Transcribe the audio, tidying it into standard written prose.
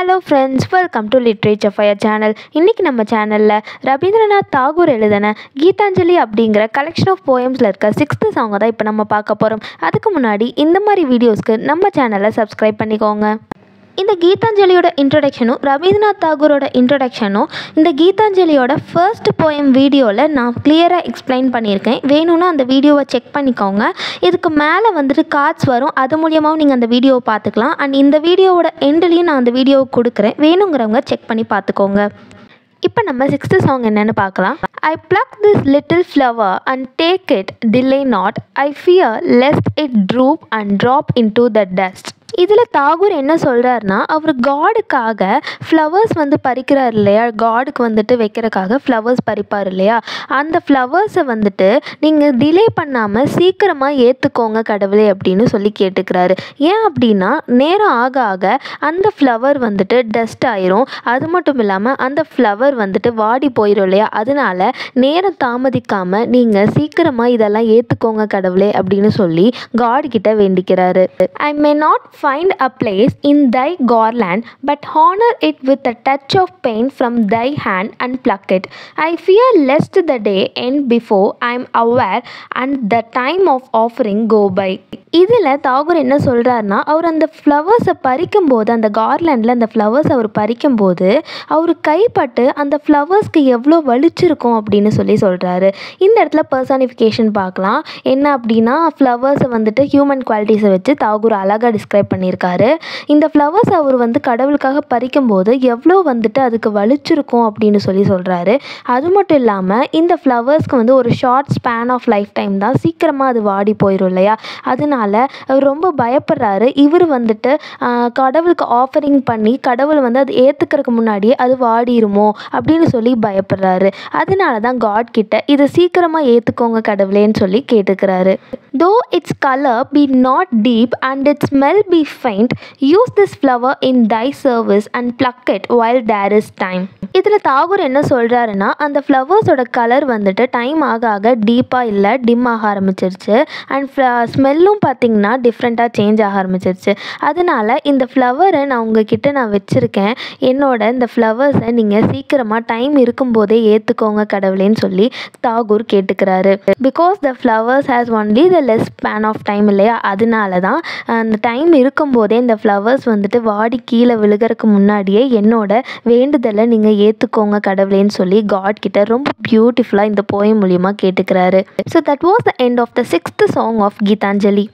Hello friends, welcome to literature fire channel. இன்றைக்கி நம்ம சேனலில் ரவீந்திரநாத் தாகூர் எழுதின கீதாஞ்சலி அப்படிங்கிற கலெக்ஷன் ஆஃப் போயம்ஸில் இருக்க 6th சாங்கை தான் இப்போ நம்ம பார்க்க போகிறோம். அதுக்கு முன்னாடி இந்த மாதிரி வீடியோஸ்க்கு நம்ம சேனலை சப்ஸ்கிரைப் பண்ணிக்கோங்க. இந்த கீதாஞ்சலியோட இன்ட்ரடக்ஷனும் ரவீந்திரநாத் தாகூரோட இன்ட்ரடக்ஷனும் இந்த கீதாஞ்சலியோட ஃபர்ஸ்ட் போயம் வீடியோவில் நான் கிளியராக எக்ஸ்பிளைன் பண்ணியிருக்கேன். வேணும்னா அந்த வீடியோவை செக் பண்ணிக்கோங்க. இதுக்கு மேலே வந்துட்டு கார்ட்ஸ் வரும், அது மூலியமாகவும் நீங்கள் அந்த வீடியோவை பார்த்துக்கலாம். அண்ட் இந்த வீடியோவோட எண்ட்லேயும் நான் அந்த வீடியோவை கொடுக்குறேன், வேணுங்கிறவங்க செக் பண்ணி பார்த்துக்கோங்க. இப்போ நம்ம 6th சாங் என்னென்னு பார்க்கலாம். I pluck this little flower and take it, delay not. I fear lest it droop and drop into the dust. இதில் தாகூர் என்ன சொல்கிறாருன்னா, அவர் காடுக்காக ஃப்ளவர்ஸ் வந்து பறிக்கிறார் இல்லையா, காடுக்கு வந்துட்டு வைக்கிறக்காக ஃப்ளவர்ஸ் பறிப்பார் இல்லையா, அந்த ஃப்ளவர்ஸை வந்துட்டு நீங்கள் டிலே பண்ணாமல் சீக்கிரமாக ஏற்றுக்கோங்க கடவுளே அப்படின்னு சொல்லி கேட்டுக்கிறாரு. ஏன் அப்படின்னா, நேரம் ஆக ஆக அந்த ஃப்ளவர் வந்துட்டு டஸ்ட் ஆயிரும், அது மட்டும் இல்லாமல் அந்த ஃப்ளவர் வந்துட்டு வாடி போயிடும் இல்லையா, அதனால நேரம் தாமதிக்காமல் நீங்கள் சீக்கிரமாக இதெல்லாம் ஏற்றுக்கோங்க கடவுளே அப்படின்னு சொல்லி காட்கிட்ட வேண்டிக்கிறாரு. I may not find a place in thy garland, but honor it with a touch of pain from thy hand and pluck it. I fear lest the day end before I am aware and the time of offering go by. இதில் தாகூர் என்ன சொல்கிறாருன்னா, அவர் அந்த ஃப்ளவர்ஸை பறிக்கும்போது, அந்த கார்லேண்டில் அந்த flowers அவர் பறிக்கும்போது அவர் கைப்பட்டு அந்த ஃப்ளவர்ஸ்க்கு எவ்வளோ வலிச்சிருக்கும் அப்படின்னு சொல்லி சொல்கிறாரு. இந்த இடத்துல பர்சானிஃபிகேஷன் பார்க்கலாம். என்ன அப்படின்னா, ஃப்ளவர்ஸை வந்துட்டு ஹியூமன் குவாலிட்டிஸை வச்சு தாகூர் அழகாக டிஸ்கிரைப் பண்ணியிருக்காரு. இந்த ஃப்ளவர்ஸ் அவர் வந்து கடவுளுக்காக பறிக்கும்போது எவ்வளோ வந்துட்டு அதுக்கு வலிச்சிருக்கும் அப்படின்னு சொல்லி சொல்கிறாரு. அது மட்டும் இல்லாமல் இந்த ஃப்ளவர்ஸ்க்கு வந்து ஒரு short span of life time தான், சீக்கிரமாக அது வாடி போயிடும் இல்லையா, அதனால அவர் ரொம்ப பயப்படுறாரு. இவர் வந்துட்டு கடவுளுக்கு ஆஃபரிங் பண்ணி கடவுள் வந்து அது ஏற்றுக்கிறதுக்கு முன்னாடியே அது வாடிருமோ அப்படின்னு சொல்லி பயப்படுறாரு. அதனால தான் காட் கிட்ட இதை சீக்கிரமாக ஏற்றுக்கோங்க கடவுளேன்னு சொல்லி கேட்டுக்கிறாரு. Though its color be not deep and its smell be faint, use this flower in thy service and pluck it while there is time. இதில் தாகூர் என்ன சொல்கிறாருன்னா, அந்த ஃப்ளவர்ஸோட கலர் வந்துட்டு டைம் ஆக ஆக டீப்பாக இல்லை, டிம் ஆக ஆரம்பிச்சிருச்சு. அண்ட் ஸ்மெல்லும் பார்த்திங்கன்னா டிஃப்ரெண்ட்டாக சேஞ்ச் ஆக ஆரம்பிச்சிருச்சு. அதனால் இந்த ஃப்ளவரை நான் உங்ககிட்ட நான் வச்சுருக்கேன், என்னோட இந்த ஃப்ளவர்ஸை நீங்கள் சீக்கிரமாக டைம் இருக்கும்போதே ஏற்றுக்கோங்க கடவுளேன்னு சொல்லி தாகூர் கேட்டுக்கிறாரு. Because the flowers has only the less span of time இல்லையா, அதனால தான் அந்த டைம் இருக்கும்போதே இந்த ஃப்ளவர்ஸ் வந்துட்டு வாடி கீழே விழுகிறதுக்கு முன்னாடியே என்னோட வேண்டுதலை நீங்கள் ஏற்றுக்கோங்க கடவுளேன்னு சொல்லி காட் கிட்ட ரொம்ப பியூட்டிஃபுல்லாக இந்த போயம் மூலியமாக கேட்டுக்கிறாரு. So that was the end of the 6th song of Gitanjali.